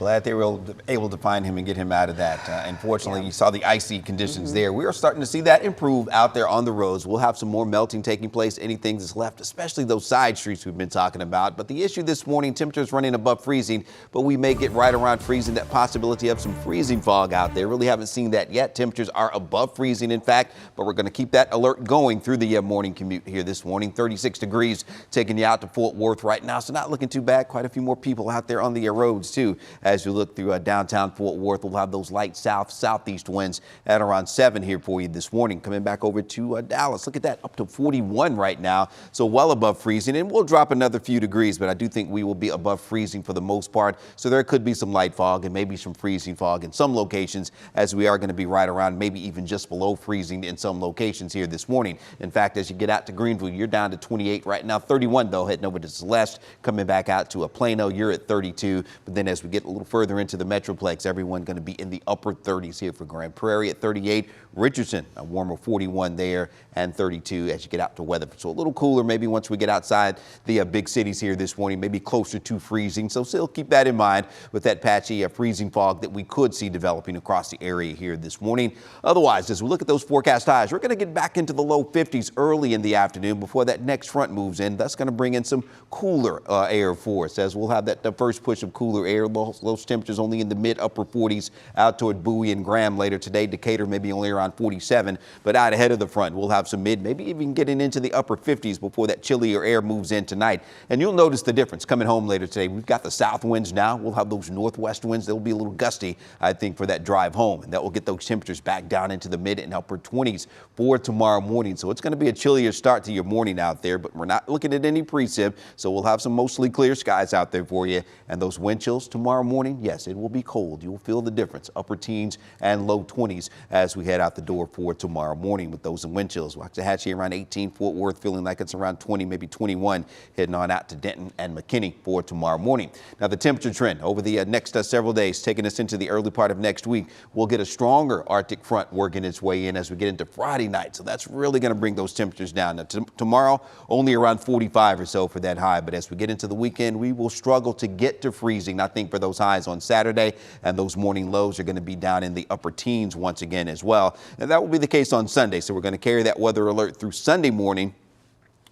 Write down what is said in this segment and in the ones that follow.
Glad they were able to find him and get him out of that. Unfortunately, you saw the icy conditions there. We are starting to see that improve out there on the roads. We'll have some more melting taking place. Anything that's left, especially those side streets we've been talking about. But the issue this morning, temperatures running above freezing, but we may get right around freezing. That possibility of some freezing fog out there. Really haven't seen that yet. Temperatures are above freezing, in fact, but we're going to keep that alert going through the morning commute here this morning. 36 degrees taking you out to Fort Worth right now, so not looking too bad. Quite a few more people out there on the roads, too. As you look through downtown Fort Worth, we'll have those light southeast winds at around 7 here for you this morning. Coming back over to Dallas, look at that, up to 41 right now, so well above freezing, and we'll drop another few degrees, but I do think we will be above freezing for the most part, so there could be some light fog and maybe some freezing fog in some locations, as we are going to be right around maybe even just below freezing in some locations here this morning. In fact, as you get out to Greenville, you're down to 28 right now, 31 though, heading over to Celeste, coming back out to Plano, you're at 32, but then as we get a little further into the Metroplex, everyone going to be in the upper 30s here for Grand Prairie at 38. Richardson, a warmer 41 there, and 32 as you get out to Weatherford. So a little cooler maybe once we get outside the big cities here this morning, maybe closer to freezing. So still keep that in mind with that patchy freezing fog that we could see developing across the area here this morning. Otherwise, as we look at those forecast highs, we're going to get back into the low 50s early in the afternoon before that next front moves in. That's going to bring in some cooler air for us, as we'll have that the first push of cooler air. Those temperatures only in the mid upper 40s out toward Bowie and Graham later today. Decatur maybe only around 47, but out ahead of the front, we'll have some mid, maybe even getting into the upper 50s before that chillier air moves in tonight. And you'll notice the difference coming home later today. We've got the south winds now. We'll have those northwest winds. They'll be a little gusty, I think, for that drive home, and that will get those temperatures back down into the mid and upper 20s for tomorrow morning. So it's going to be a chillier start to your morning out there, but we're not looking at any precip, so we'll have some mostly clear skies out there for you. And those wind chills tomorrow morning, yes, it will be cold. You'll feel the difference, upper teens and low 20s as we head out the door for tomorrow morning with those wind chills. Waxahachie around 18, Fort Worth feeling like it's around 20, maybe 21, heading on out to Denton and McKinney for tomorrow morning. Now the temperature trend over the next several days, taking us into the early part of next week, we'll get a stronger Arctic front working its way in as we get into Friday night. So that's really going to bring those temperatures down. Now tomorrow, only around 45 or so for that high. But as we get into the weekend, we will struggle to get to freezing, I think, for those highs on Saturday, and those morning lows are going to be down in the upper teens once again as well. And that will be the case on Sunday. So we're going to carry that weather alert through Sunday morning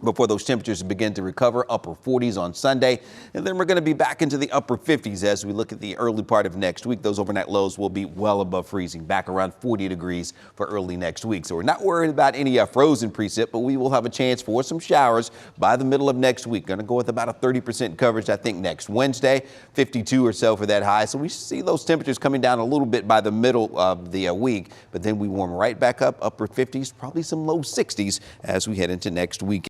before those temperatures begin to recover, upper 40s on Sunday. And then we're going to be back into the upper 50s as we look at the early part of next week. Those overnight lows will be well above freezing, back around 40 degrees for early next week. So we're not worried about any frozen precip, but we will have a chance for some showers by the middle of next week. Going to go with about a 30% coverage, I think, next Wednesday, 52 or so for that high. So we see those temperatures coming down a little bit by the middle of the week, but then we warm right back up, upper 50s, probably some low 60s as we head into next week.